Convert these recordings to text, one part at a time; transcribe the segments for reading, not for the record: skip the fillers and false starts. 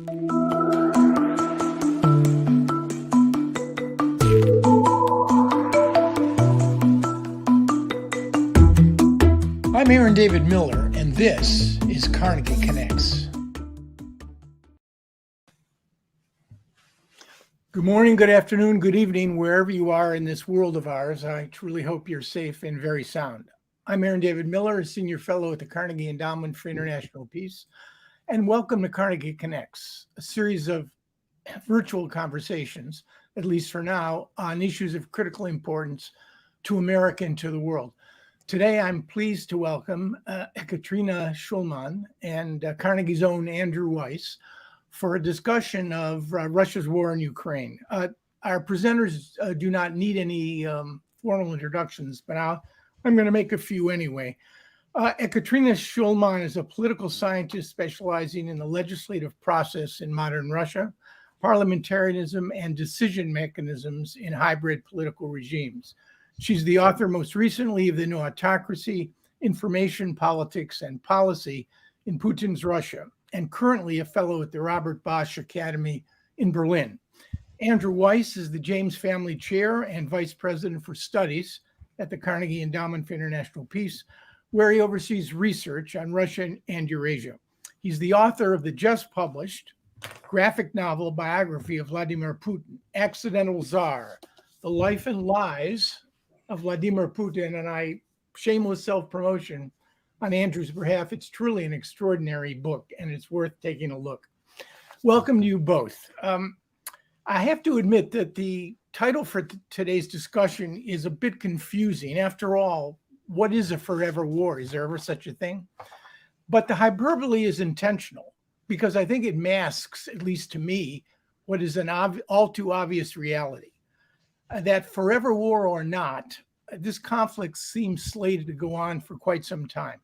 I'm Aaron David Miller, and this is Carnegie Connects. Good morning, good afternoon, good evening, wherever you are in this world of ours. I truly hope you're safe and very sound. I'm Aaron David Miller, a senior fellow at the Carnegie Endowment for International Peace, and welcome to Carnegie Connects, a series of virtual conversations, at least for now, on issues of critical importance to America and to the world. Today, I'm pleased to welcome Ekaterina Schulmann and Carnegie's own Andrew Weiss for a discussion of Russia's war in Ukraine. Our presenters do not need any formal introductions, but I'm going to make a few anyway. Ekaterina Schulmann is a political scientist specializing in the legislative process in modern Russia, parliamentarism, and decision mechanisms in hybrid political regimes. She's the author most recently of The New Autocracy, Information, Politics, and Policy in Putin's Russia, and currently a fellow at the Robert Bosch Academy in Berlin. Andrew Weiss is the James Family Chair and Vice President for Studies at the Carnegie Endowment for International Peace, where he oversees research on Russia and Eurasia. He's the author of the just published graphic novel biography of Vladimir Putin, Accidental Tsar, The Life and Lies of Vladimir Putin, and I, shameless self-promotion on Andrew's behalf, it's truly an extraordinary book, and it's worth taking a look. Welcome to you both. I have to admit that the title for today's discussion is a bit confusing. After all, what is a forever war? Is there ever such a thing? But the hyperbole is intentional because I think it masks, at least to me, what is an all too obvious reality. That forever war or not, this conflict seems slated to go on for quite some time.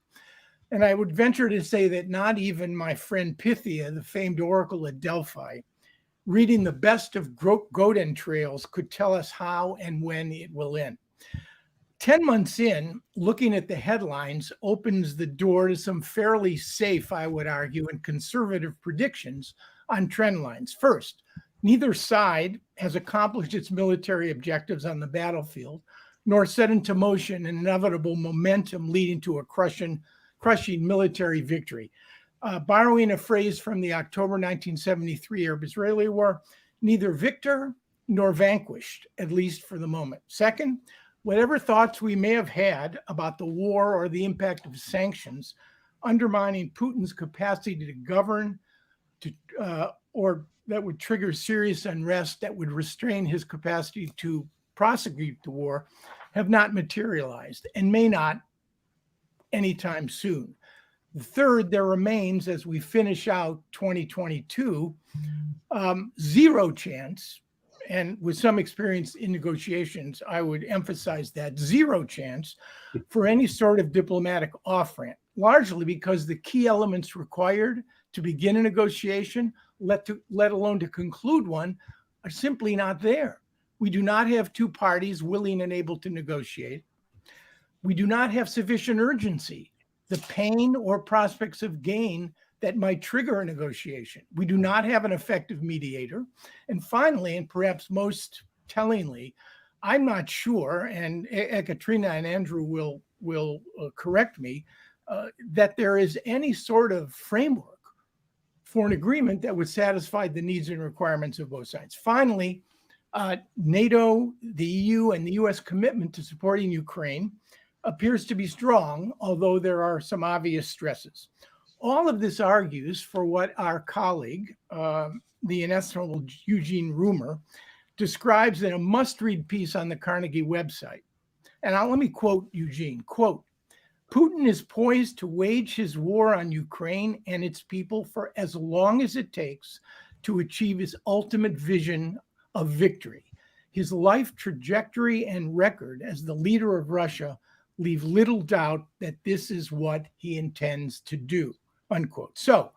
And I would venture to say that not even my friend Pythia, the famed oracle at Delphi, reading the best of goat entrails, could tell us how and when it will end. 10 months in, looking at the headlines opens the door to some fairly safe, I would argue, and conservative predictions on trend lines. First, neither side has accomplished its military objectives on the battlefield, nor set into motion an inevitable momentum leading to a crushing military victory. Borrowing a phrase from the October 1973 Arab-Israeli War, neither victor nor vanquished, at least for the moment. Second, whatever thoughts we may have had about the war or the impact of sanctions undermining Putin's capacity to govern, or that would trigger serious unrest that would restrain his capacity to prosecute the war, have not materialized and may not anytime soon. The third, there remains, as we finish out 2022, zero chance, and with some experience in negotiations, I would emphasize that, zero chance for any sort of diplomatic off-ramp, largely because the key elements required to begin a negotiation, let alone to conclude one, are simply not there. We do not have two parties willing and able to negotiate. We do not have sufficient urgency, the pain or prospects of gain that might trigger a negotiation. We do not have an effective mediator. And finally, and perhaps most tellingly, I'm not sure, and Ekaterina and Andrew will correct me, that there is any sort of framework for an agreement that would satisfy the needs and requirements of both sides. Finally, NATO, the EU, and the US commitment to supporting Ukraine appears to be strong, although there are some obvious stresses. All of this argues for what our colleague, the inestimable Eugene Rumer, describes in a must-read piece on the Carnegie website. And let me quote Eugene, quote, "Putin is poised to wage his war on Ukraine and its people for as long as it takes to achieve his ultimate vision of victory. His life trajectory and record as the leader of Russia leave little doubt that this is what he intends to do," unquote. So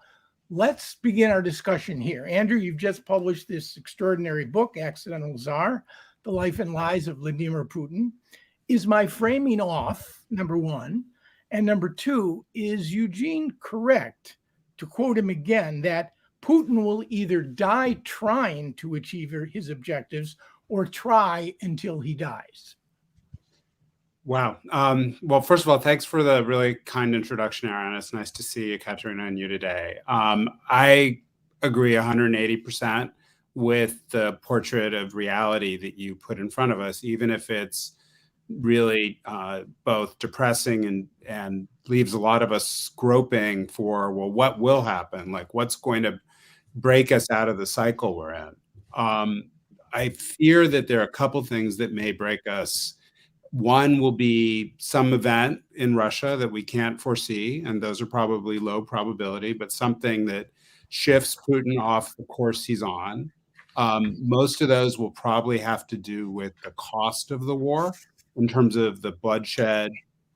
let's begin our discussion here. Andrew, you've just published this extraordinary book, Accidental Tsar, The Life and Lies of Vladimir Putin. Is my framing off, number one? And number two, is Eugene correct, to quote him again, that Putin will either die trying to achieve his objectives or try until he dies. Wow. Well, first of all, thanks for the really kind introduction, Aaron. It's nice to see Ekaterina and you today. I agree 180% with the portrait of reality that you put in front of us, even if it's really both depressing and leaves a lot of us groping for, well, what will happen? Like, what's going to break us out of the cycle we're in? I fear that there are a couple things that may break us. One will be some event in Russia that we can't foresee, and those are probably low probability, but something that shifts Putin off the course he's on. Most of those will probably have to do with the cost of the war in terms of the bloodshed,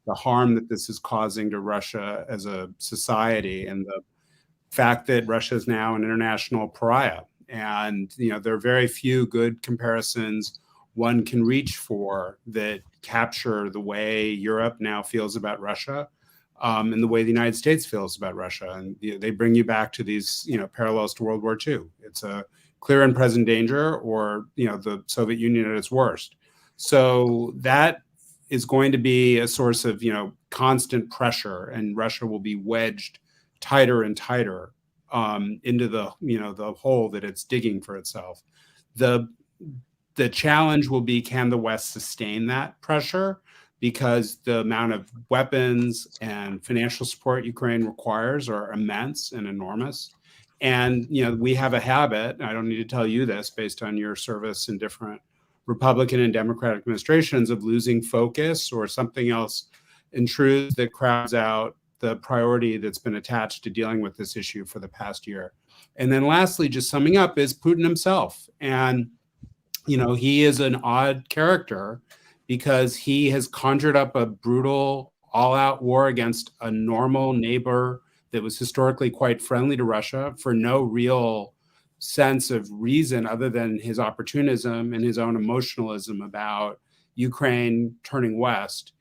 the harm that this is causing to Russia as a society, and the fact that Russia is now an international pariah. And there are very few good comparisons one can reach for that capture the way Europe now feels about Russia, and the way the United States feels about Russia. And they bring you back to these parallels to World War II. It's a clear and present danger, or the Soviet Union at its worst. So that is going to be a source of constant pressure, and Russia will be wedged tighter and tighter into the hole that it's digging for itself. The challenge will be, can the West sustain that pressure? Because the amount of weapons and financial support Ukraine requires are immense and enormous. And we have a habit, I don't need to tell you this based on your service in different Republican and Democratic administrations, of losing focus, or something else intrudes that crowds out the priority that's been attached to dealing with this issue for the past year. And then lastly, just summing up, is Putin himself. And he is an odd character because he has conjured up a brutal, all-out war against a normal neighbor that was historically quite friendly to Russia for no real sense of reason other than his opportunism and his own emotionalism about Ukraine turning west,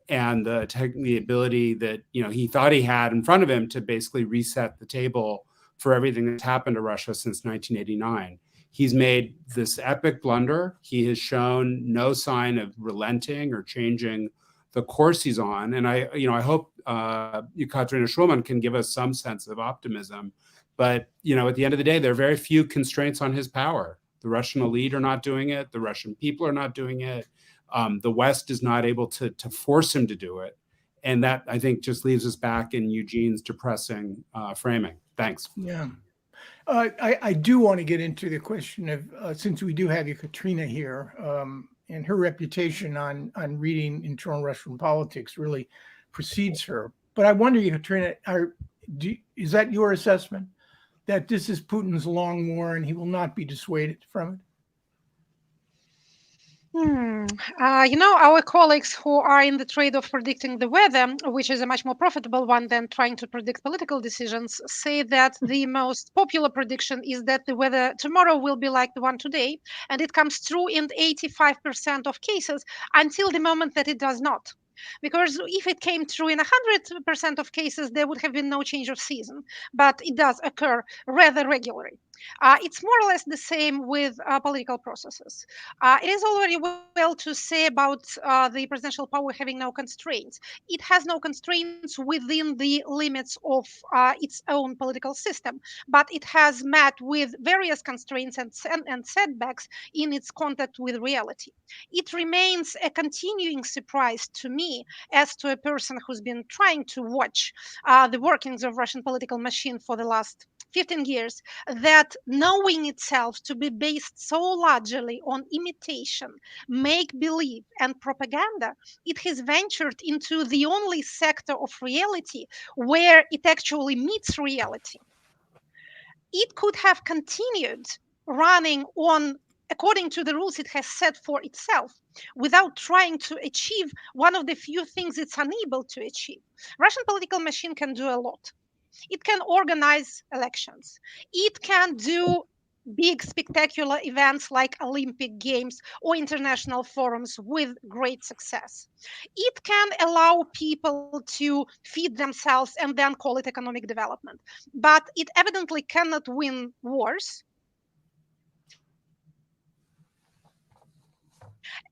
and the ability that he thought he had in front of him to basically reset the table for everything that's happened to Russia since 1989. He's made this epic blunder. He has shown no sign of relenting or changing the course he's on. And I hope Ekaterina Schulmann can give us some sense of optimism. But at the end of the day, there are very few constraints on his power. The Russian elite are not doing it. The Russian people are not doing it. The West is not able to force him to do it. And that, I think, just leaves us back in Eugene's depressing framing. Thanks. Yeah. I do want to get into the question of, since we do have Ekaterina here, and her reputation on reading internal Russian politics really precedes her. But I wonder, Ekaterina, is that your assessment, that this is Putin's long war and he will not be dissuaded from it? Our colleagues who are in the trade of predicting the weather, which is a much more profitable one than trying to predict political decisions, say that the most popular prediction is that the weather tomorrow will be like the one today, and it comes true in 85% of cases until the moment that it does not. Because if it came true in 100% of cases, there would have been no change of season, but it does occur rather regularly. It's more or less the same with political processes. It is already well to say about the presidential power having no constraints. It has no constraints within the limits of its own political system, but it has met with various constraints and setbacks in its contact with reality. It remains a continuing surprise to me, as to a person who's been trying to watch the workings of Russian political machine for the last 15 years, that knowing itself to be based so largely on imitation, make believe, and propaganda, it has ventured into the only sector of reality where it actually meets reality. It could have continued running on according to the rules it has set for itself, without trying to achieve one of the few things it's unable to achieve. Russian political machine can do a lot. It can organize elections. It can do big spectacular events like Olympic Games or international forums with great success. It can allow people to feed themselves and then call it economic development. But it evidently cannot win wars.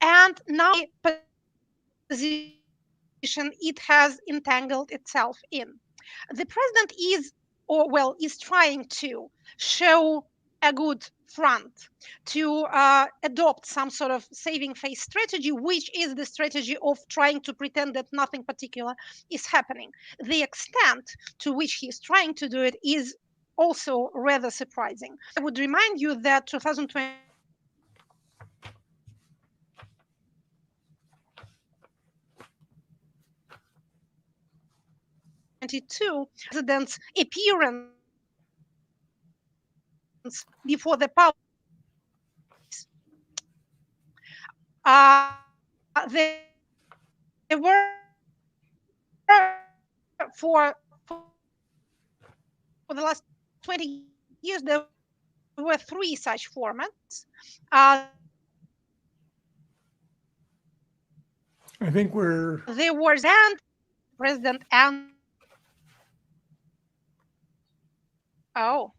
And now position it has entangled itself in. The president is trying to show a good front, to adopt some sort of saving face strategy, which is the strategy of trying to pretend that nothing particular is happening. The extent to which he's trying to do it is also rather surprising. I would remind you that 2022 president's appearance before the public. There were for the last 20 years there were three such formats. I think we're. There was and president and oh,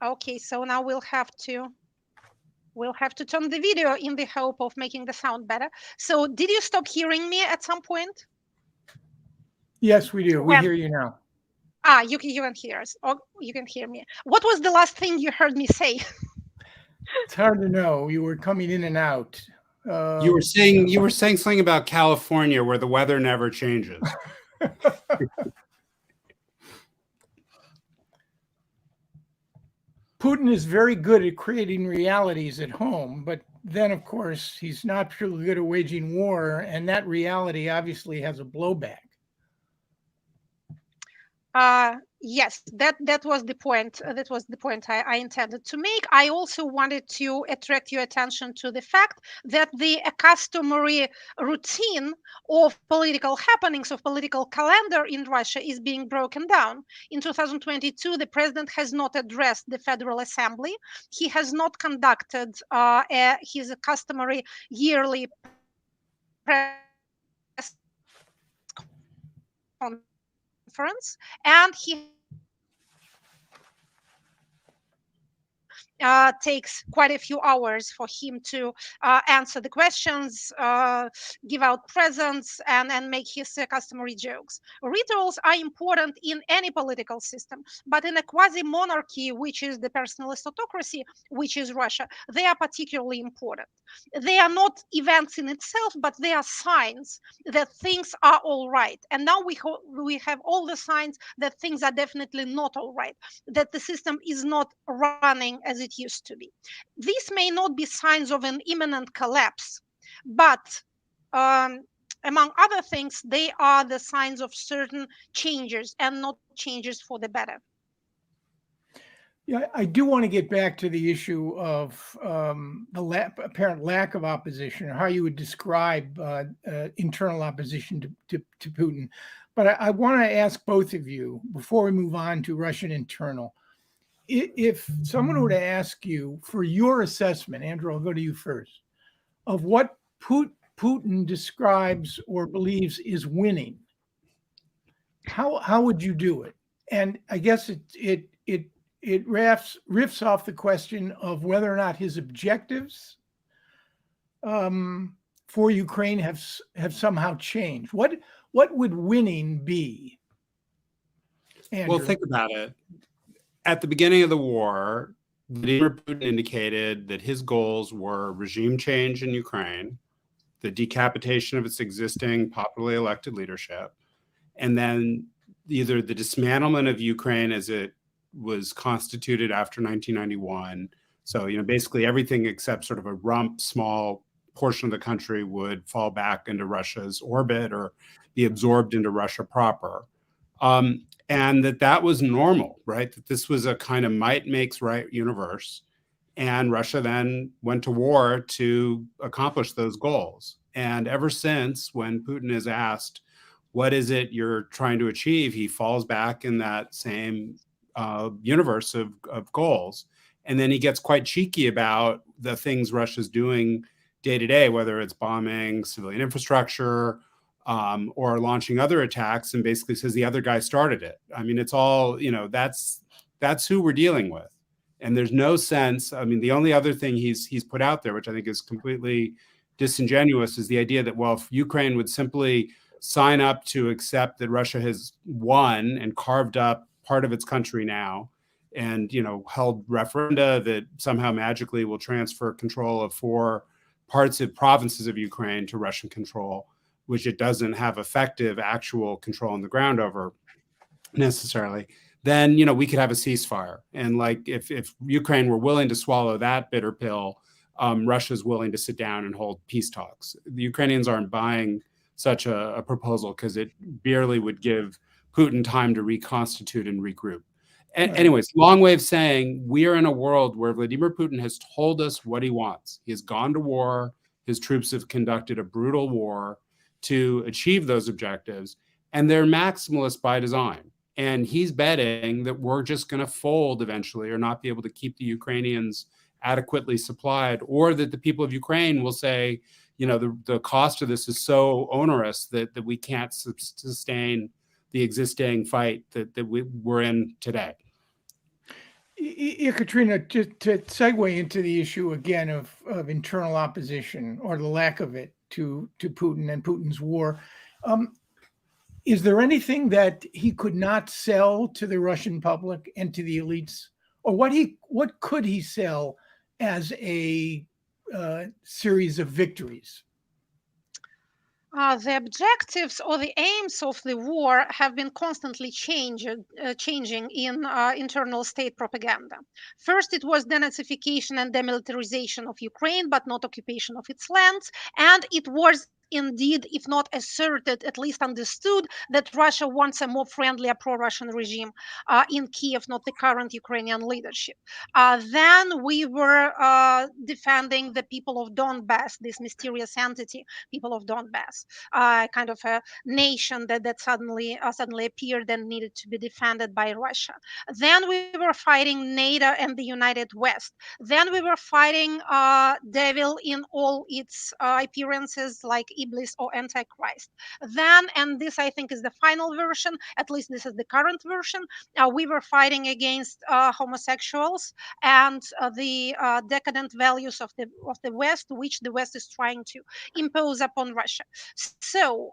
okay. So now we'll have to turn the video in the hope of making the sound better. So did you stop hearing me at some point? Yes, we do. We hear you now. You can hear us. Oh, you can hear me. What was the last thing you heard me say? It's hard to know. You were coming in and out. You were saying something about California where the weather never changes. Putin is very good at creating realities at home, but then, of course, he's not particularly good at waging war, and that reality obviously has a blowback. Yes, that was the point. That was the point I intended to make. I also wanted to attract your attention to the fact that the customary routine of political happenings, of political calendar in Russia is being broken down. In 2022, the president has not addressed the Federal Assembly. He has not conducted his customary yearly press conference, and he takes quite a few hours for him to answer the questions, give out presents, and make his customary jokes. Rituals are important in any political system, but in a quasi-monarchy, which is the personalist autocracy, which is Russia, they are particularly important. They are not events in itself, but they are signs that things are all right. And now we have all the signs that things are definitely not all right, that the system is not running as it used to be. These may not be signs of an imminent collapse, but among other things, they are the signs of certain changes and not changes for the better. Yeah, I do want to get back to the issue of the apparent lack of opposition, or how you would describe internal opposition to Putin. But I want to ask both of you, before we move on to Russian internal, if someone were to ask you for your assessment, Andrew, I'll go to you first, of what Putin describes or believes is winning, how would you do it? And I guess it riffs off the question of whether or not his objectives for Ukraine have somehow changed. What would winning be? Andrew? Well, think about it. At the beginning of the war, Vladimir Putin indicated that his goals were regime change in Ukraine, the decapitation of its existing popularly elected leadership, and then either the dismantlement of Ukraine as it was constituted after 1991. So, basically everything except sort of a rump, small portion of the country would fall back into Russia's orbit or be absorbed into Russia proper. And that was normal, right? That this was a kind of might makes right universe. And Russia then went to war to accomplish those goals. And ever since, when Putin is asked, what is it you're trying to achieve? He falls back in that same universe of goals. And then he gets quite cheeky about the things Russia's doing day to day, whether it's bombing civilian infrastructure or launching other attacks, and basically says the other guy started it. I mean, it's all, that's who we're dealing with. And there's no sense. I mean, the only other thing he's put out there, which I think is completely disingenuous, is the idea that, well, if Ukraine would simply sign up to accept that Russia has won and carved up part of its country now, and held referenda that somehow magically will transfer control of 4 parts of provinces of Ukraine to Russian control, which it doesn't have effective actual control on the ground over necessarily, then we could have a ceasefire. And like if Ukraine were willing to swallow that bitter pill, Russia's willing to sit down and hold peace talks. The Ukrainians aren't buying such a proposal because it barely would give Putin time to reconstitute and regroup. Anyways, long way of saying we are in a world where Vladimir Putin has told us what he wants. He has gone to war. His troops have conducted a brutal war to achieve those objectives, and they're maximalist by design. And he's betting that we're just going to fold eventually, or not be able to keep the Ukrainians adequately supplied, or that the people of Ukraine will say, the cost of this is so onerous that we can't sustain the existing fight that we're in today. Ekaterina, just to segue into the issue again of internal opposition, or the lack of it, to Putin and Putin's war, is there anything that he could not sell to the Russian public and to the elites, or what could he sell as a series of victories? The objectives or the aims of the war have been constantly changing in internal state propaganda. First, it was denazification and demilitarization of Ukraine, but not occupation of its lands. And it was indeed, if not asserted, at least understood, that Russia wants a more friendly, pro-Russian regime in Kiev, not the current Ukrainian leadership. Then we were defending the people of Donbass, this mysterious entity, people of Donbass, kind of a nation that suddenly appeared and needed to be defended by Russia. Then we were fighting NATO and the United West. Then we were fighting devil in all its appearances, like Iblis or Antichrist. Then, and this I think is the final version, at least this is the current version, we were fighting against homosexuals and the decadent values of the West, which the West is trying to impose upon Russia. So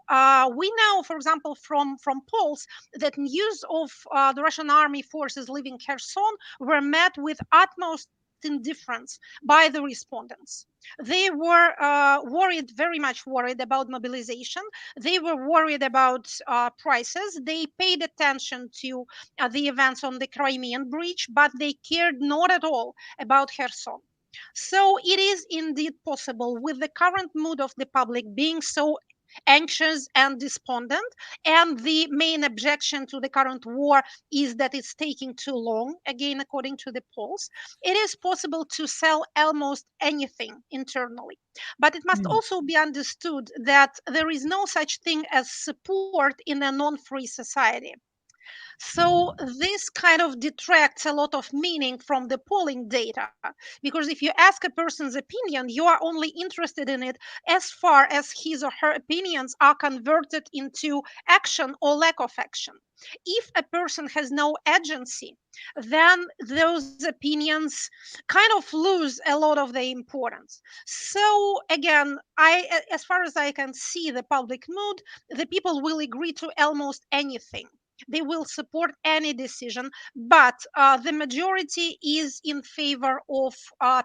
we know, for example, from polls that news of the Russian army forces leaving Kherson were met with utmost indifference by the respondents. They were very much worried about mobilization. They were worried about prices. They paid attention to the events on the Crimean Bridge, but they cared not at all about Kherson. So it is indeed possible, with the current mood of the public being so anxious and despondent, and the main objection to the current war is that it's taking too long, again according to the polls, it is possible to sell almost anything internally. But it must also be understood that there is no such thing as support in a non-free society. So this kind of detracts a lot of meaning from the polling data, because if you ask a person's opinion, you are only interested in it as far as his or her opinions are converted into action or lack of action. If a person has no agency, then those opinions kind of lose a lot of their importance. So again, as far as I can see the public mood, the people will agree to almost anything. They will support any decision, but the majority is in favor of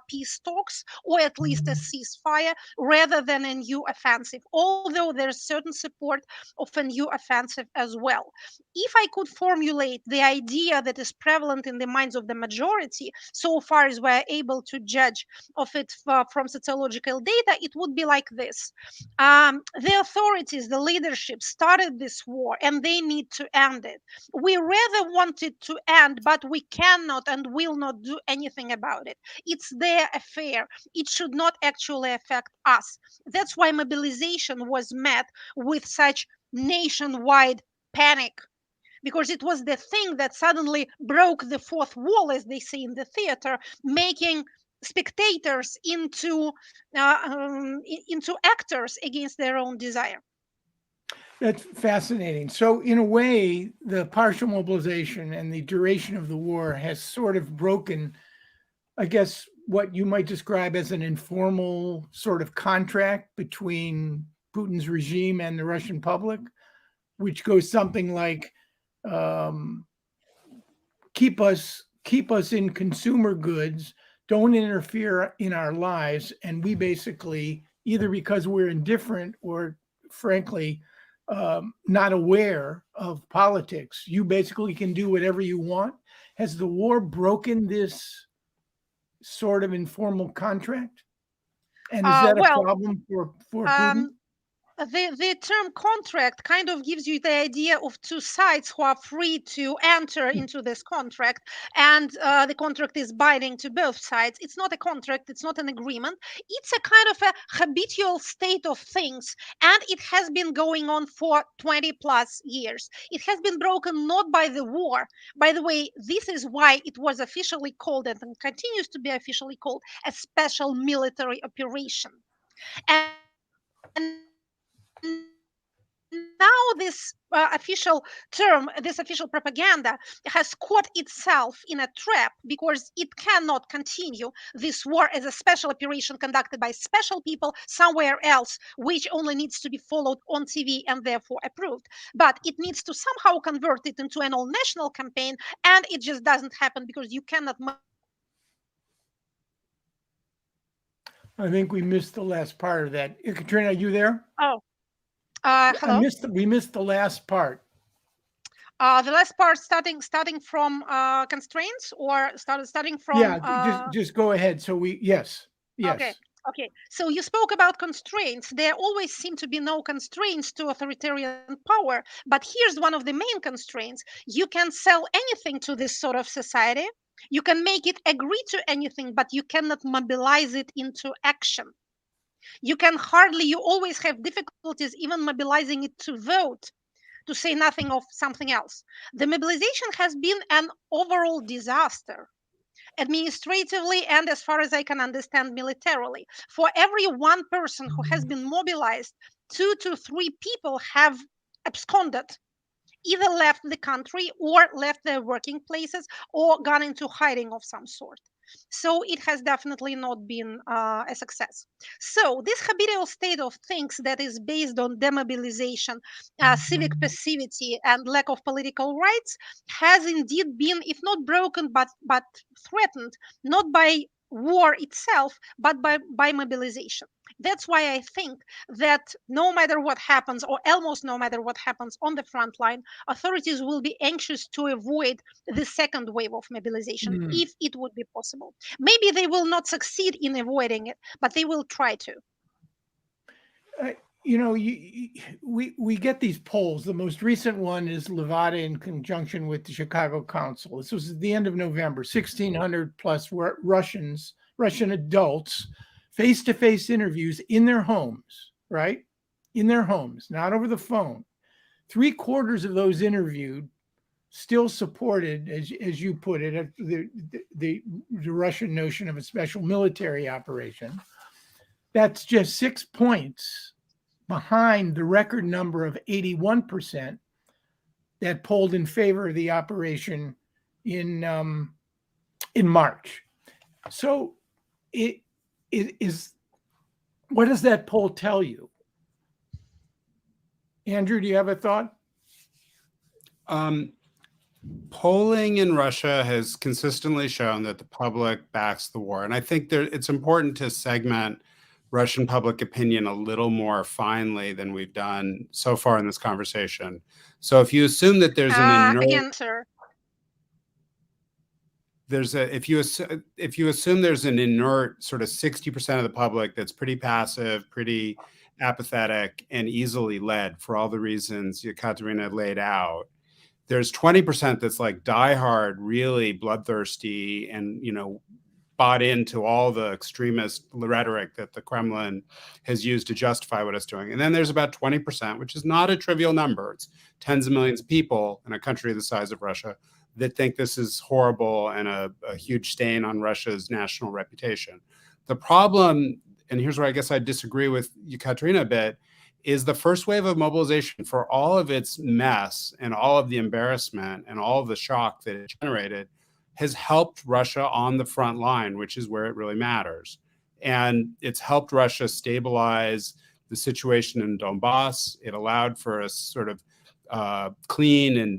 peace talks, or at least a ceasefire, rather than a new offensive, although there's certain support of a new offensive as well. If I could formulate the idea that is prevalent in the minds of the majority, so far as we're able to judge of it from sociological data, it would be like this. The authorities, the leadership started this war, and they need to end it. We rather want it to end, but we cannot and will not do anything about it. It's their affair. It should not actually affect us. That's why mobilization was met with such nationwide panic. because it was the thing that suddenly broke the fourth wall, as they say in the theater, making spectators into actors against their own desire. That's fascinating. So, in a way, the partial mobilization and the duration of the war has sort of broken, I guess, what you might describe as an informal sort of contract between Putin's regime and the Russian public, which goes something like, keep us in consumer goods, don't interfere in our lives, and we basically, either because we're indifferent or frankly not aware of politics, you basically can do whatever you want. Has the war broken this sort of informal contract? And is that a problem for Putin? The term contract kind of gives you the idea of two sides who are free to enter into this contract, and the contract is binding to both sides. It's not a contract, it's not an agreement. It's a kind of a habitual state of things, and it has been going on for 20 plus years. It has been broken not by the war. By the way, this is why it was officially called, and continues to be officially called, a special military operation. And now this official term, this official propaganda, has caught itself in a trap, because it cannot continue this war as a special operation conducted by special people somewhere else, which only needs to be followed on TV and therefore approved. But it needs to somehow convert it into an all-national campaign, and it just doesn't happen because you cannot. I think we missed the last part of that. Ekaterina, are you there? Oh, hello. We missed the last part. The last part, starting from constraints, or starting from. Yeah, just go ahead. So yes. Okay. So you spoke about constraints. There always seem to be no constraints to authoritarian power. But here's one of the main constraints: you can sell anything to this sort of society. You can make it agree to anything, but you cannot mobilize it into action. You always have difficulties even mobilizing it to vote, to say nothing of something else. The mobilization has been an overall disaster, administratively and, as far as I can understand, militarily. For every one person who has been mobilized, 2 to 3 people have absconded, either left the country or left their working places or gone into hiding of some sort. So it has definitely not been a success. So this habitual state of things that is based on demobilization, civic passivity, and lack of political rights has indeed been, if not broken, but threatened, not by war itself, but by mobilization. That's why I think that no matter what happens, or almost no matter what happens on the front line, authorities will be anxious to avoid the second wave of mobilization, if it would be possible. Maybe they will not succeed in avoiding it, but they will try to. We get these polls. The most recent one is Levada in conjunction with the Chicago Council. This was at the end of November. 1,600 plus Russian adults, face-to-face interviews in their homes, right? In their homes, not over the phone. 3/4 of those interviewed still supported, as you put it, the Russian notion of a special military operation. That's just 6 points behind the record number of 81% that polled in favor of the operation in March. So it is. What does that poll tell you? Andrew, do you have a thought? Polling in Russia has consistently shown that the public backs the war. And I think it's important to segment Russian public opinion a little more finely than we've done so far in this conversation. So if you assume that there's an if you assume there's an inert sort of 60% of the public that's pretty passive, pretty apathetic, and easily led for all the reasons Ekaterina laid out, there's 20% that's like diehard, really bloodthirsty, and bought into all the extremist rhetoric that the Kremlin has used to justify what it's doing. And then there's about 20%, which is not a trivial number. It's tens of millions of people in a country the size of Russia that think this is horrible and a huge stain on Russia's national reputation. The problem, and here's where I guess I disagree with Ekaterina a bit, is the first wave of mobilization, for all of its mess and all of the embarrassment and all of the shock that it generated, has helped Russia on the front line, which is where it really matters. And it's helped Russia stabilize the situation in Donbass. It allowed for a sort of clean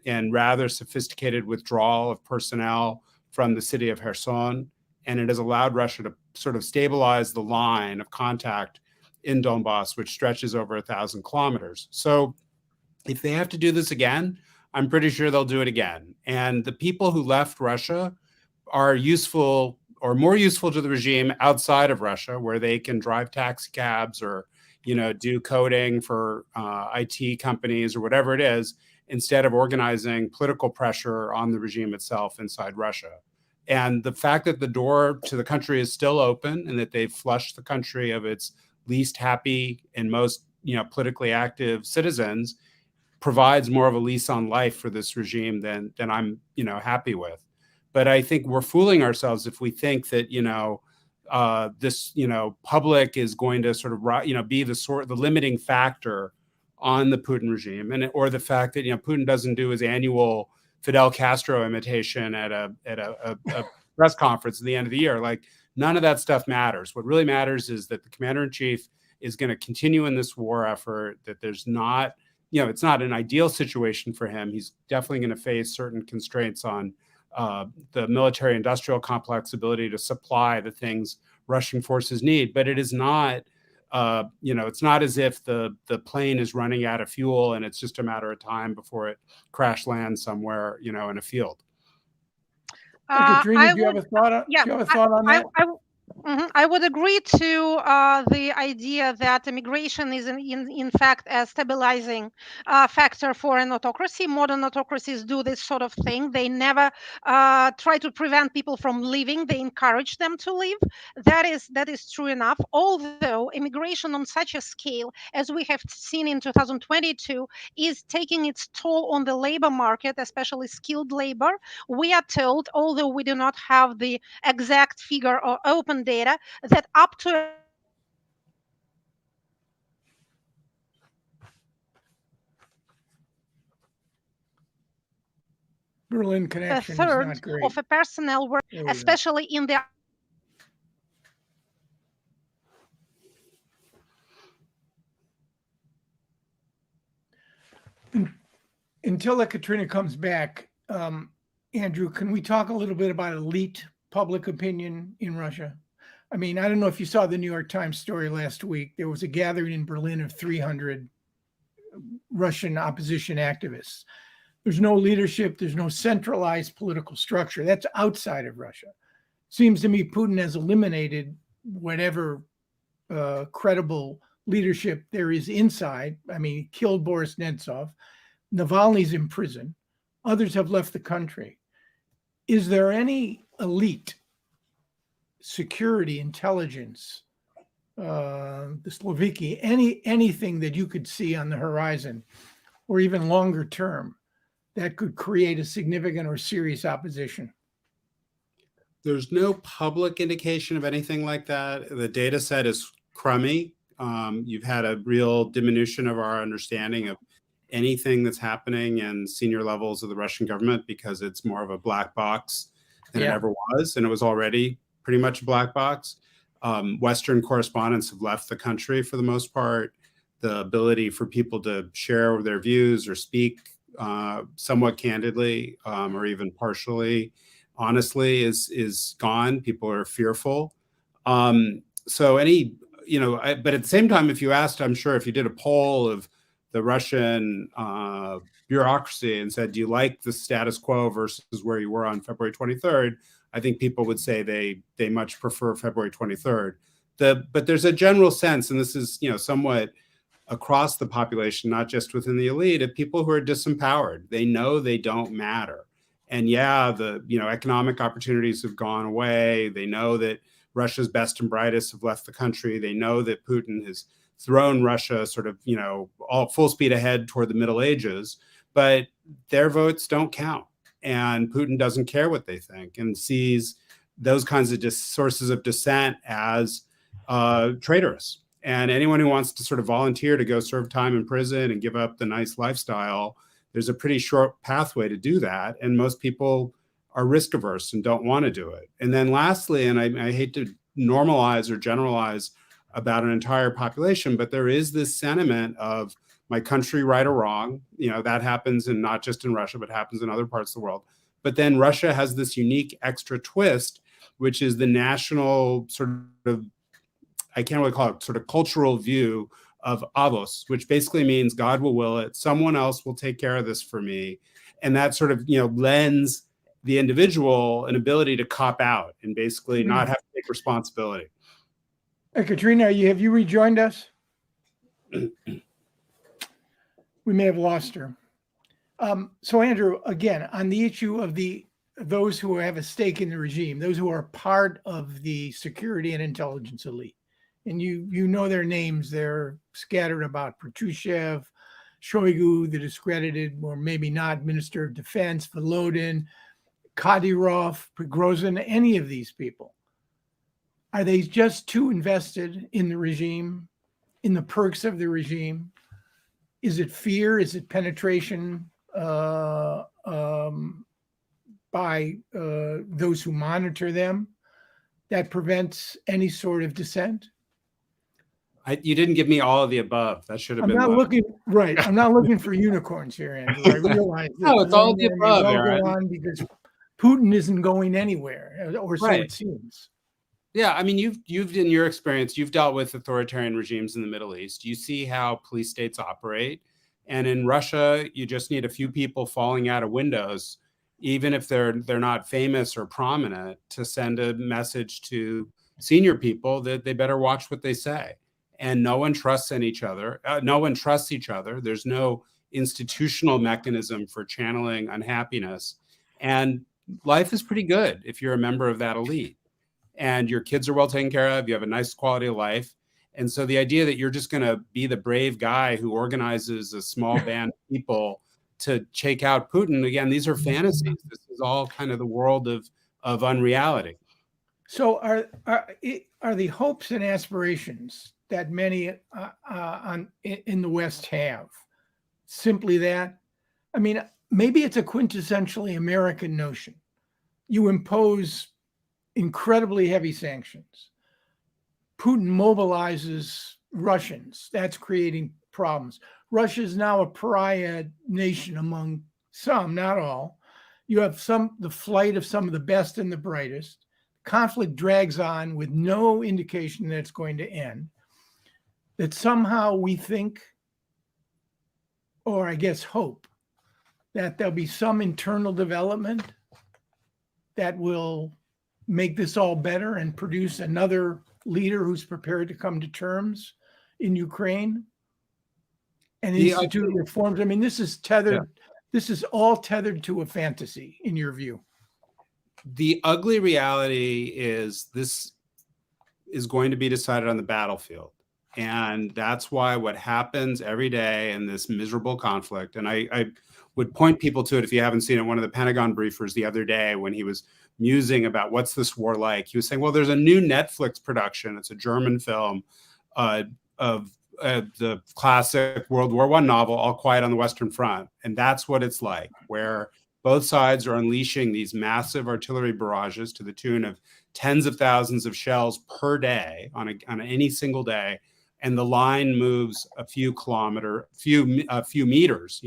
and rather sophisticated withdrawal of personnel from the city of Kherson. And it has allowed Russia to sort of stabilize the line of contact in Donbass, which stretches over 1,000 kilometers. So if they have to do this again, I'm pretty sure they'll do it again. And the people who left Russia are useful or more useful to the regime outside of Russia, where they can drive taxi cabs or, do coding for IT companies or whatever it is, instead of organizing political pressure on the regime itself inside Russia. And the fact that the door to the country is still open and that they've flushed the country of its least happy and most, politically active citizens provides more of a lease on life for this regime than I'm, happy with. But I think we're fooling ourselves if we think that, this, public is going to sort of, be the limiting factor on the Putin regime, or the fact that, Putin doesn't do his annual Fidel Castro imitation at a press conference at the end of the year. Like, none of that stuff matters. What really matters is that the commander-in-chief is going to continue in this war effort, that there's not, it's not an ideal situation for him. He's definitely going to face certain constraints on the military industrial complex ability to supply the things Russian forces need. But it is not, it's not as if the plane is running out of fuel and it's just a matter of time before it crash lands somewhere, in a field. Ekaterina, do you have a thought on that? I would agree to the idea that immigration is in fact a stabilizing factor for an autocracy. Modern autocracies do this sort of thing. They never try to prevent people from leaving. They encourage them to leave. That is true enough. Although immigration on such a scale as we have seen in 2022 is taking its toll on the labor market, especially skilled labor. We are told, although we do not have the exact figure or open data, that up to Berlin connection a third is not great. of a personnel work, especially in the Until Ekaterina comes back, Andrew, can we talk a little bit about elite public opinion in Russia? I mean, I don't know if you saw the New York Times story last week. There was a gathering in Berlin of 300 Russian opposition activists. There's no leadership. There's no centralized political structure. That's outside of Russia. Seems to me Putin has eliminated whatever credible leadership there is inside. I mean, he killed Boris Nemtsov. Navalny's in prison. Others have left the country. Is there any elite security, intelligence, the Sloviki, anything that you could see on the horizon or even longer term that could create a significant or serious opposition? There's no public indication of anything like that. The data set is crummy. You've had a real diminution of our understanding of anything that's happening in senior levels of the Russian government because it's more of a black box than it ever was. And it was already pretty much a black box. Western correspondents have left the country for the most part. The ability for people to share their views or speak somewhat candidly or even partially honestly is gone. People are fearful. So any, but at the same time, if you asked, I'm sure if you did a poll of the Russian bureaucracy and said, do you like the status quo versus where you were on February 23rd? I think people would say they much prefer February 23rd. But there's a general sense, and this is somewhat across the population, not just within the elite, of people who are disempowered. They know they don't matter. And yeah, the economic opportunities have gone away. They know that Russia's best and brightest have left the country. They know that Putin has thrown Russia sort of, all full speed ahead toward the Middle Ages, but their votes don't count. And Putin doesn't care what they think and sees those kinds of sources of dissent as traitorous. And anyone who wants to sort of volunteer to go serve time in prison and give up the nice lifestyle, there's a pretty short pathway to do that. And most people are risk averse and don't want to do it. And then lastly, and I hate to normalize or generalize about an entire population, but there is this sentiment of my country, right or wrong. That happens in not just in Russia, but happens in other parts of the world. But then Russia has this unique extra twist, which is the national sort of, I can't really call it, sort of cultural view of avos, which basically means God will it. Someone else will take care of this for me. And that sort of, lends the individual an ability to cop out and basically not have to take responsibility. Ekaterina, have you rejoined us? We may have lost her. So Andrew, again, on the issue of those who have a stake in the regime, those who are part of the security and intelligence elite, and you know their names, they're scattered about: Patrushev, Shoigu, the discredited or maybe not Minister of Defense, Volodin, Kadyrov, Prigozhin, any of these people. Are they just too invested in the regime, in the perks of the regime? Is it fear? Is it penetration by those who monitor them that prevents any sort of dissent? You didn't give me all of the above. That should have been. I'm not looking for unicorns here, Andrew. I realize that. No, it's all of the above, Aaron. Because Putin isn't going anywhere, or so it seems. Yeah, I mean, you've in your experience, you've dealt with authoritarian regimes in the Middle East. You see how police states operate, and in Russia, you just need a few people falling out of windows, even if they're not famous or prominent, to send a message to senior people that they better watch what they say. And no one trusts each other. No one trusts each other. There's no institutional mechanism for channeling unhappiness, and life is pretty good if you're a member of that elite. And your kids are well taken care of, you have a nice quality of life. And so the idea that you're just going to be the brave guy who organizes a small band of people to take out Putin, again, these are fantasies. This is all kind of the world of unreality. So are the hopes and aspirations that many in the West have simply that? I mean, maybe it's a quintessentially American notion. You impose incredibly heavy sanctions. Putin mobilizes Russians. That's creating problems. Russia is now a pariah nation among some, not all. You have the flight of some of the best and the brightest. Conflict drags on with no indication that it's going to end. That somehow we think, or I guess hope, that there'll be some internal development that will make this all better and produce another leader who's prepared to come to terms in Ukraine and institute reforms. I mean, this is tethered. Yeah. This is all tethered to a fantasy, in your view. The ugly reality is this is going to be decided on the battlefield. And that's why what happens every day in this miserable conflict, and I would point people to it if you haven't seen it, one of the Pentagon briefers the other day when he was musing about what's this war like, he was saying, well, there's a new Netflix production. It's a German film of the classic World War I novel, All Quiet on the Western Front. And that's what it's like, where both sides are unleashing these massive artillery barrages to the tune of tens of thousands of shells per day on any single day. And the line moves a few meters,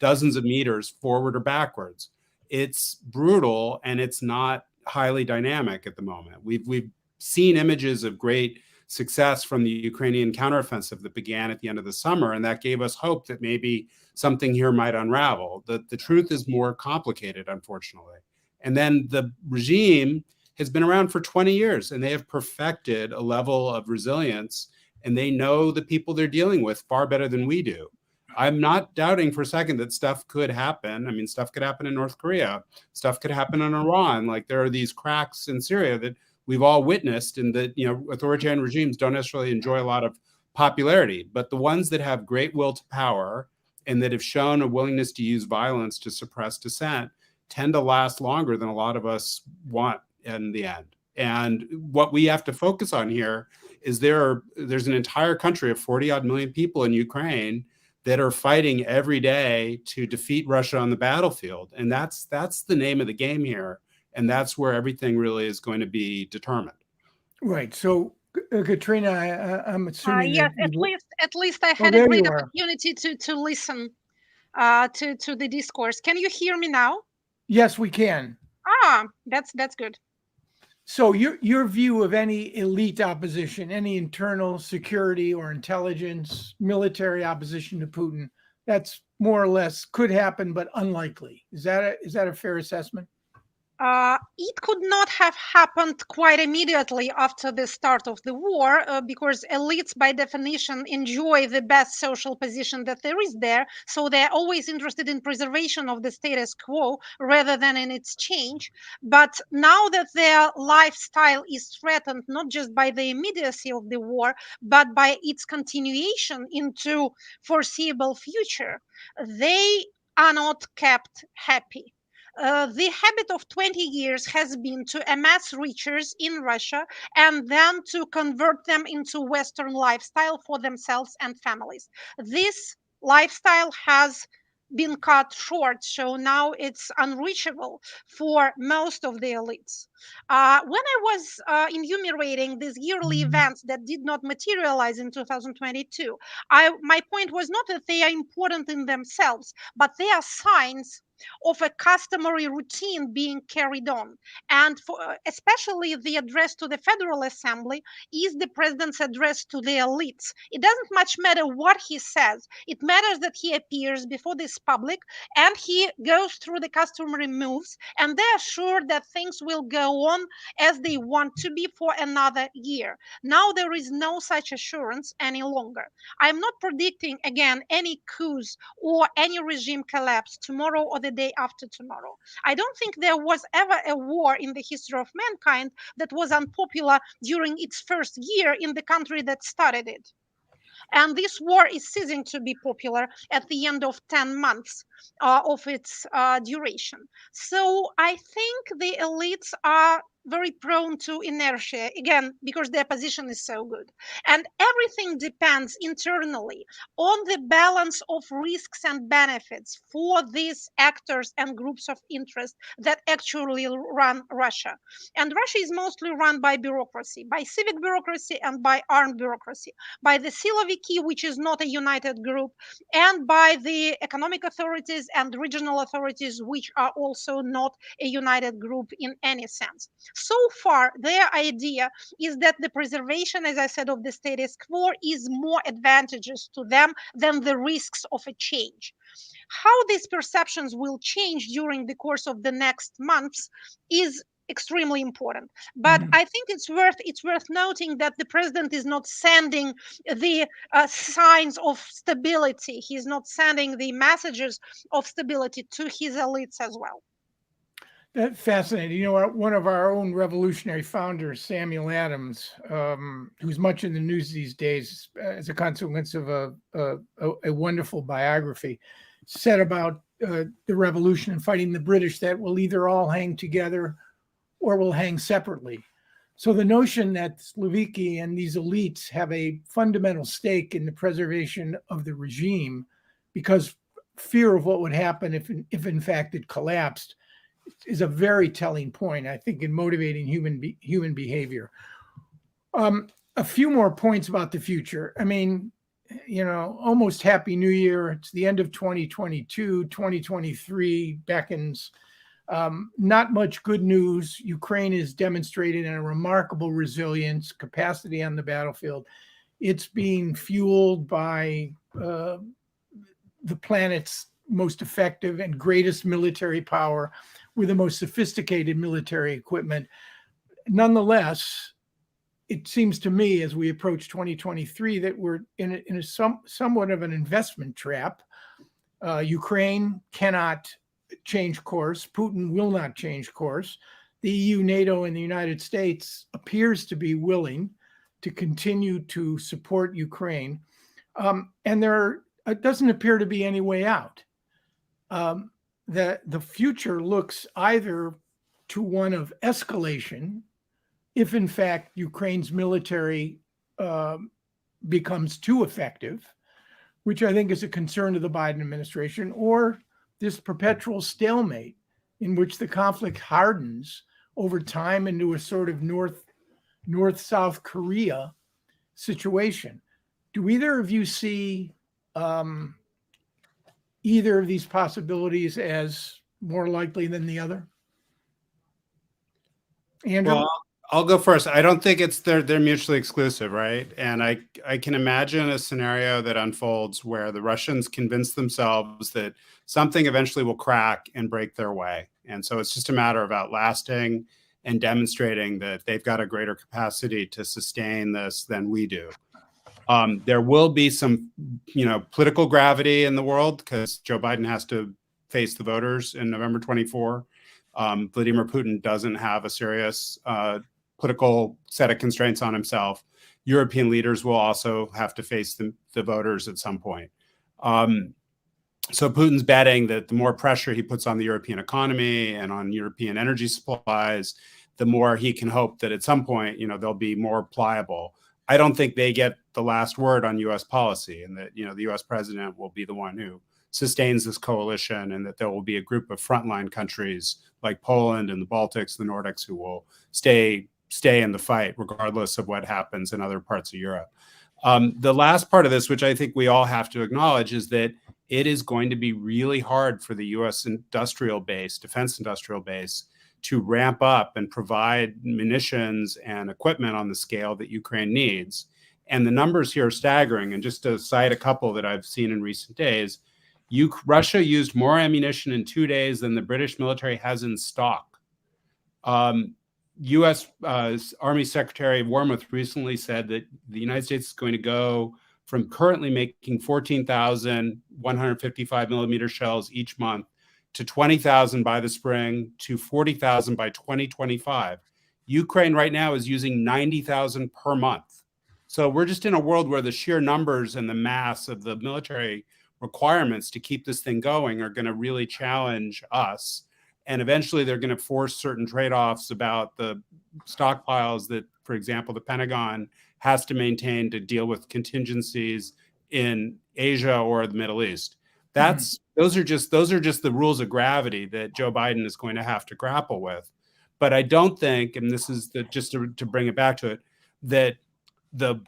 dozens of meters forward or backwards. It's brutal and it's not highly dynamic at the moment. We've seen images of great success from the Ukrainian counteroffensive that began at the end of the summer, and that gave us hope that maybe something here might unravel. The truth is more complicated, unfortunately. And then the regime has been around for 20 years, and they have perfected a level of resilience, and they know the people they're dealing with far better than we do. I'm not doubting for a second that stuff could happen. I mean, stuff could happen in North Korea, stuff could happen in Iran. Like there are these cracks in Syria that we've all witnessed, and that, you know, authoritarian regimes don't necessarily enjoy a lot of popularity, but the ones that have great will to power and that have shown a willingness to use violence to suppress dissent tend to last longer than a lot of us want in the end. And what we have to focus on here is there's an entire country of 40 odd million people in Ukraine that are fighting every day to defeat Russia on the battlefield. And that's the name of the game here. And that's where everything really is going to be determined. Right. So, Katrina, I'm assuming Yes, that at least I Oh, had a there great you are. opportunity to listen to the discourse. Can you hear me now? Yes, we can. That's good. So your view of any elite opposition, any internal security or intelligence, military opposition to Putin, that's more or less could happen, but unlikely. Is that a fair assessment? It could not have happened quite immediately after the start of the war, because elites, by definition, enjoy the best social position that there is there. So they're always interested in preservation of the status quo rather than in its change. But now that their lifestyle is threatened, not just by the immediacy of the war, but by its continuation into foreseeable future, they are not kept happy. The habit of 20 years has been to amass riches in Russia and then to convert them into Western lifestyle for themselves and families. This lifestyle has been cut short, so now it's unreachable for most of the elites. When I was enumerating these yearly events that did not materialize in 2022, my point was not that they are important in themselves, but they are signs of a customary routine being carried on. And especially the address to the Federal Assembly is the president's address to the elites. It doesn't much matter what he says. It matters that he appears before this public and he goes through the customary moves, and they're sure that things will go on as they want to be for another year. Now there is no such assurance any longer. I'm not predicting, again, any coups or any regime collapse tomorrow or the day after tomorrow. I don't think there was ever a war in the history of mankind that was unpopular during its first year in the country that started it. And this war is ceasing to be popular at the end of 10 months of its duration. So I think the elites are very prone to inertia, again, because their position is so good. And everything depends internally on the balance of risks and benefits for these actors and groups of interest that actually run Russia. And Russia is mostly run by bureaucracy, by civic bureaucracy and by armed bureaucracy, by the Siloviki, which is not a united group, and by the economic authorities and regional authorities, which are also not a united group in any sense. So far, their idea is that the preservation, as I said, of the status quo is more advantageous to them than the risks of a change. How these perceptions will change during the course of the next months is extremely important. But I think it's worth noting that the president is not sending the signs of stability. He's not sending the messages of stability to his elites as well. That's fascinating. You know, one of our own revolutionary founders, Samuel Adams, who's much in the news these days as a consequence of a wonderful biography, said about the revolution and fighting the British that we'll either all hang together or will hang separately. So the notion that Slaviki and these elites have a fundamental stake in the preservation of the regime because fear of what would happen if in fact it collapsed is a very telling point, I think, in motivating human behavior. A few more points about the future. I mean, you know, almost Happy New Year. It's the end of 2022, 2023 beckons. Not much good news. Ukraine is demonstrating a remarkable resilience, capacity on the battlefield. It's being fueled by the planet's most effective and greatest military power with the most sophisticated military equipment. Nonetheless, it seems to me as we approach 2023 that we're in a somewhat of an investment trap. Ukraine cannot change course. Putin will not change course. The EU, NATO, and the United States appears to be willing to continue to support Ukraine. And there doesn't appear to be any way out. The future looks either to one of escalation, if in fact Ukraine's military becomes too effective, which I think is a concern of the Biden administration, or this perpetual stalemate in which the conflict hardens over time into a sort of North-South Korea situation. Do either of you see either of these possibilities as more likely than the other? Andrew? Well, I'll go first. I don't think they're mutually exclusive, right? And I can imagine a scenario that unfolds where the Russians convince themselves that something eventually will crack and break their way. And so it's just a matter of outlasting and demonstrating that they've got a greater capacity to sustain this than we do. There will be some, political gravity in the world because Joe Biden has to face the voters in November 24. Vladimir Putin doesn't have a serious political set of constraints on himself. European leaders will also have to face the voters at some point. So Putin's betting that the more pressure he puts on the European economy and on European energy supplies, the more he can hope that at some point, they'll be more pliable. I don't think they get the last word on U.S. policy, and that, the U.S. president will be the one who sustains this coalition, and that there will be a group of frontline countries like Poland and the Baltics, the Nordics, who will stay in the fight regardless of what happens in other parts of Europe. The last part of this, which I think we all have to acknowledge, is that it is going to be really hard for the U.S. defense industrial base, to ramp up and provide munitions and equipment on the scale that Ukraine needs. And the numbers here are staggering. And just to cite a couple that I've seen in recent days, Russia used more ammunition in 2 days than the British military has in stock. U.S. Army Secretary Wormuth recently said that the United States is going to go from currently making 14,155 millimeter shells each month to 20,000 by the spring to 40,000 by 2025. Ukraine right now is using 90,000 per month. So we're just in a world where the sheer numbers and the mass of the military requirements to keep this thing going are going to really challenge us. And eventually they're going to force certain trade-offs about the stockpiles that, for example, the Pentagon has to maintain to deal with contingencies in Asia or the Middle East. Those are just the rules of gravity that Joe Biden is going to have to grapple with. But I don't think, and this is just to bring it back to it, that the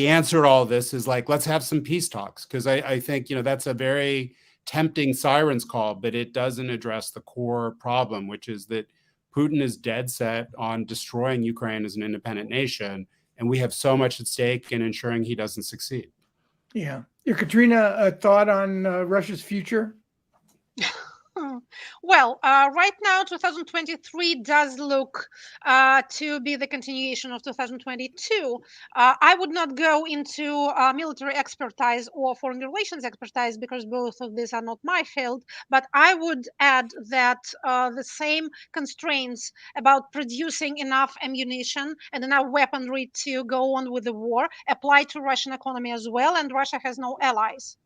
answer to all this is like, let's have some peace talks, because I think that's a very tempting sirens call, but it doesn't address the core problem, which is that Putin is dead set on destroying Ukraine as an independent nation, and we have so much at stake in ensuring he doesn't succeed. Yeah. Ekaterina, a thought on Russia's future? Well, right now, 2023 does look to be the continuation of 2022. I would not go into military expertise or foreign relations expertise because both of these are not my field, but I would add that the same constraints about producing enough ammunition and enough weaponry to go on with the war apply to Russian economy as well, and Russia has no allies.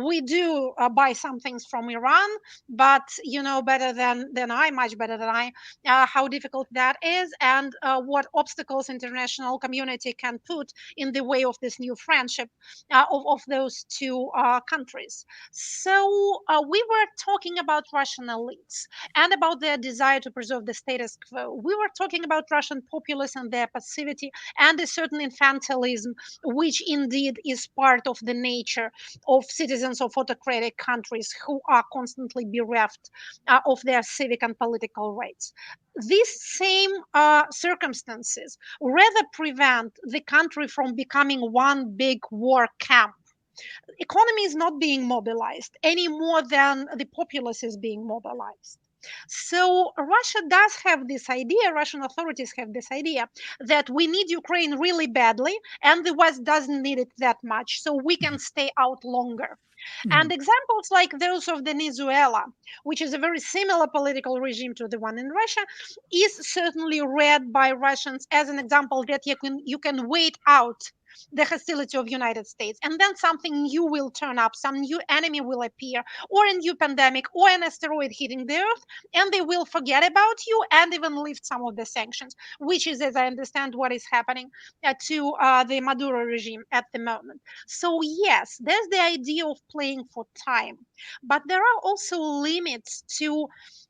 We do buy some things from Iran, but you know better than I, much better than I, how difficult that is, and what obstacles international community can put in the way of this new friendship of those two countries. So we were talking about Russian elites and about their desire to preserve the status quo. We were talking about Russian populace and their passivity and a certain infantilism, which indeed is part of the nature of citizens of autocratic countries who are constantly bereft of their civic and political rights. These same circumstances rather prevent the country from becoming one big war camp. Economy is not being mobilized any more than the populace is being mobilized. So Russia does have this idea, Russian authorities have this idea that we need Ukraine really badly and the West doesn't need it that much, so we can stay out longer. And examples like those of Venezuela, which is a very similar political regime to the one in Russia, is certainly read by Russians as an example that you can wait out the hostility of United States, and then something new will turn up, some new enemy will appear, or a new pandemic, or an asteroid hitting the Earth, and they will forget about you and even lift some of the sanctions, which is, as I understand, what is happening to the Maduro regime at the moment. So yes, there's the idea of playing for time, but there are also limits to,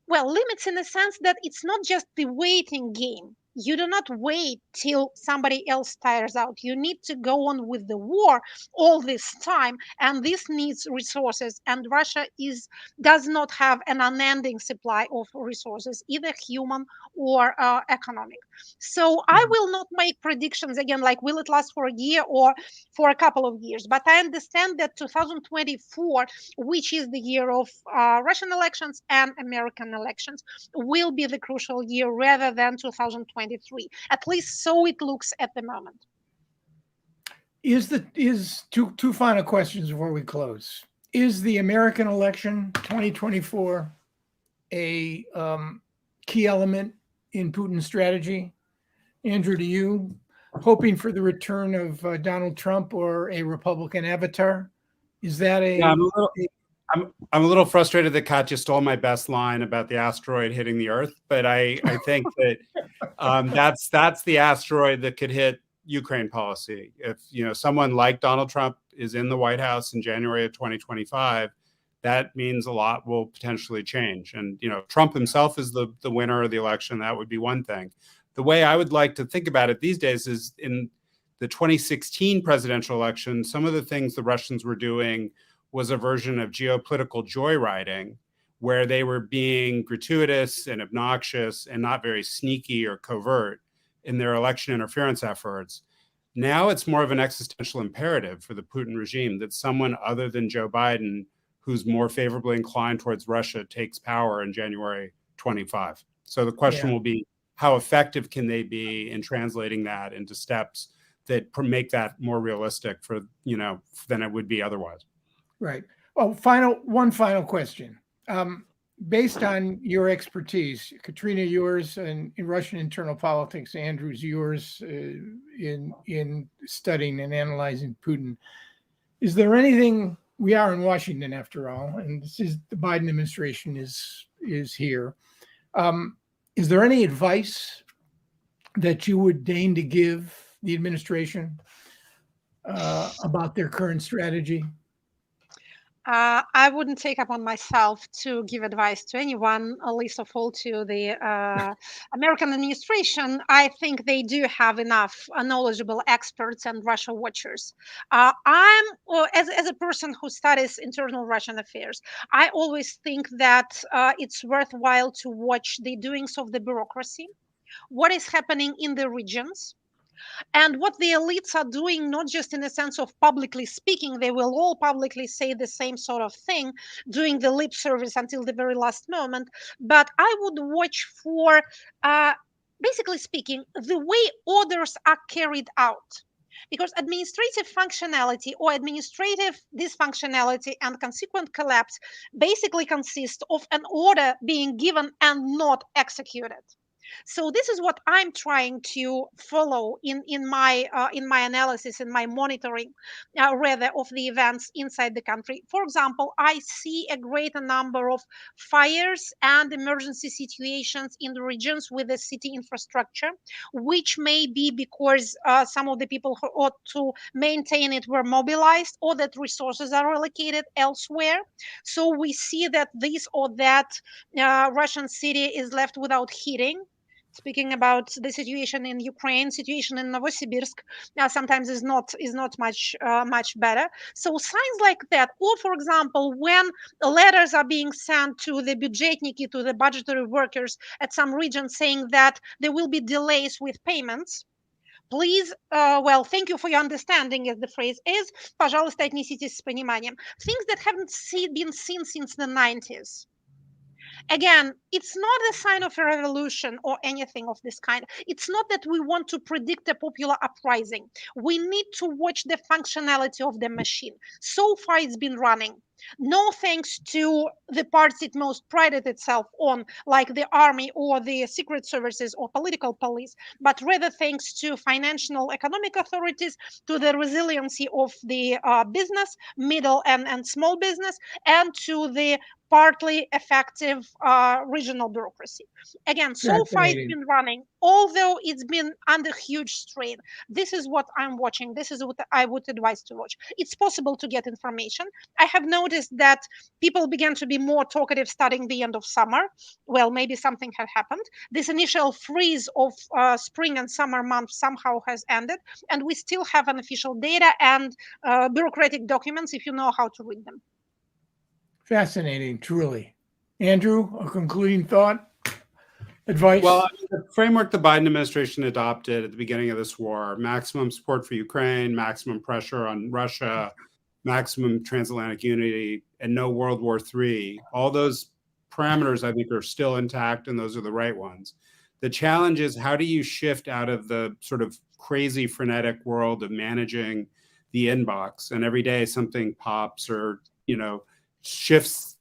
well, limits in the sense that it's not just the waiting game. You do not wait till somebody else tires out. You need to go on with the war all this time, and this needs resources. And Russia does not have an unending supply of resources, either human or economic. So I will not make predictions again, like will it last for a year or for a couple of years. But I understand that 2024, which is the year of Russian elections and American elections, will be the crucial year rather than 2023. At least so it looks at the moment. Is two final questions before we close. Is the American election 2024 a key element in Putin's strategy? Andrew, to you, hoping for the return of Donald Trump or a Republican avatar? Is that a? Yeah, I'm a little frustrated that Katya stole my best line about the asteroid hitting the Earth, but I think that that's the asteroid that could hit Ukraine policy. If someone like Donald Trump is in the White House in January of 2025, that means a lot will potentially change. And Trump himself is the winner of the election. That would be one thing. The way I would like to think about it these days is in the 2016 presidential election, some of the things the Russians were doing was a version of geopolitical joyriding, where they were being gratuitous and obnoxious and not very sneaky or covert in their election interference efforts. Now it's more of an existential imperative for the Putin regime that someone other than Joe Biden, who's more favorably inclined towards Russia, takes power in January 25. So the question will be, how effective can they be in translating that into steps that make that more realistic for than it would be otherwise? Right. Oh, one final question. Based on your expertise, Katerina, yours in Russian internal politics, Andrew's yours in studying and analyzing Putin, is there anything? We are in Washington after all, and this is the Biden administration is here. Is there any advice that you would deign to give the administration about their current strategy? I wouldn't take upon myself to give advice to anyone, least of all to the American administration. I think they do have enough knowledgeable experts and Russia watchers. As a person who studies internal Russian affairs, I always think that it's worthwhile to watch the doings of the bureaucracy, what is happening in the regions, and what the elites are doing, not just in the sense of publicly speaking, they will all publicly say the same sort of thing, doing the lip service until the very last moment. But I would watch for, basically speaking, the way orders are carried out. Because administrative functionality or administrative dysfunctionality and consequent collapse basically consist of an order being given and not executed. So this is what I'm trying to follow in my analysis, in my monitoring, rather, of the events inside the country. For example, I see a greater number of fires and emergency situations in the regions with the city infrastructure, which may be because some of the people who ought to maintain it were mobilized, or that resources are allocated elsewhere. So we see that this or that Russian city is left without heating. Speaking about the situation in Ukraine, situation in Novosibirsk sometimes is not much better. So signs like that, or for example, when letters are being sent to the budgetniki, to the budgetary workers at some regions, saying that there will be delays with payments. Please, thank you for your understanding, as the phrase is. Пожалуйста, отнеситесь с пониманием. Things that haven't been seen since the 90s. Again, it's not a sign of a revolution or anything of this kind. It's not that we want to predict a popular uprising. We need to watch the functionality of the machine. So far, it's been running. No thanks to the parts it most prided itself on, like the army or the secret services or political police, but rather thanks to financial economic authorities, to the resiliency of the business, middle and small business, and to the partly effective regional bureaucracy. Again, so far it's Fascinating. been running, although it's been under huge strain. This is what I'm watching. This is what I would advise to watch. It's possible to get information. I have noticed that people began to be more talkative starting the end of summer. Well, maybe something had happened. This initial freeze of spring and summer months somehow has ended, and we still have unofficial data and bureaucratic documents if you know how to read them. Fascinating, truly. Andrew, a concluding thought, advice? Well, the framework the Biden administration adopted at the beginning of this war, maximum support for Ukraine, maximum pressure on Russia, maximum transatlantic unity, and no World War III, all those parameters I think are still intact, and those are the right ones. The challenge is, how do you shift out of the sort of crazy frenetic world of managing the inbox, and every day something pops or, shifts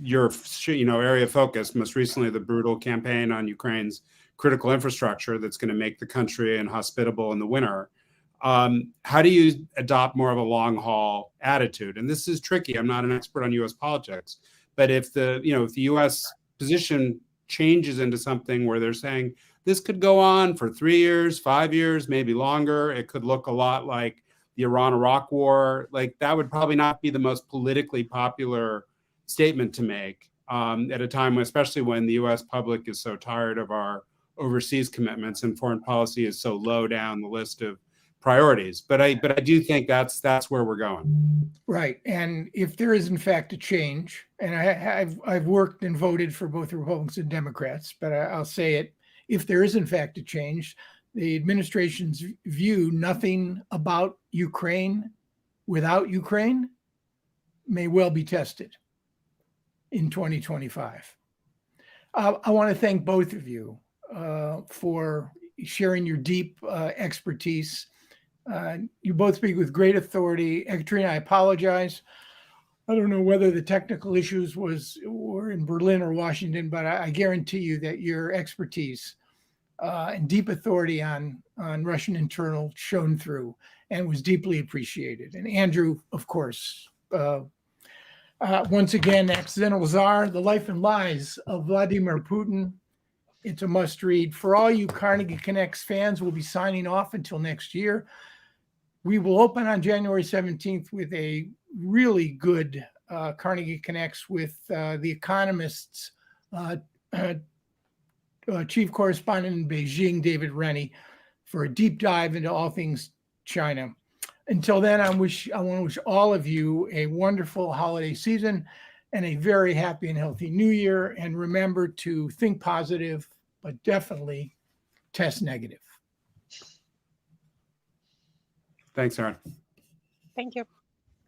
your area of focus, most recently the brutal campaign on Ukraine's critical infrastructure that's going to make the country inhospitable in the winter. How do you adopt more of a long haul attitude? And this is tricky. I'm not an expert on US politics, but if the US position changes into something where they're saying this could go on for 3 years, 5 years, maybe longer, it could look a lot like the Iran-Iraq war, like that would probably not be the most politically popular statement to make at a time, especially when the US public is so tired of our overseas commitments and foreign policy is so low down the list of priorities. But I do think that's where we're going. Right. And if there is in fact a change, and I've worked and voted for both Republicans and Democrats, but I'll say it, if there is in fact a change, the administration's view, nothing about Ukraine without Ukraine, may well be tested in 2025. I want to thank both of you for sharing your deep expertise. You both speak with great authority. Ekaterina, I apologize. I don't know whether the technical issues were in Berlin or Washington, but I guarantee you that your expertise and deep authority on Russian internal shone through and was deeply appreciated. And Andrew, of course, once again, Accidental Czar, The Life and Lies of Vladimir Putin. It's a must read. For all you Carnegie Connects fans, we'll be signing off until next year. We will open on January 17th with a really good Carnegie Connects with The Economist's chief correspondent in Beijing, David Rennie, for a deep dive into all things China. Until then, I want to wish all of you a wonderful holiday season and a very happy and healthy new year. And remember to think positive, but definitely test negative. Thanks, Aaron. Thank you.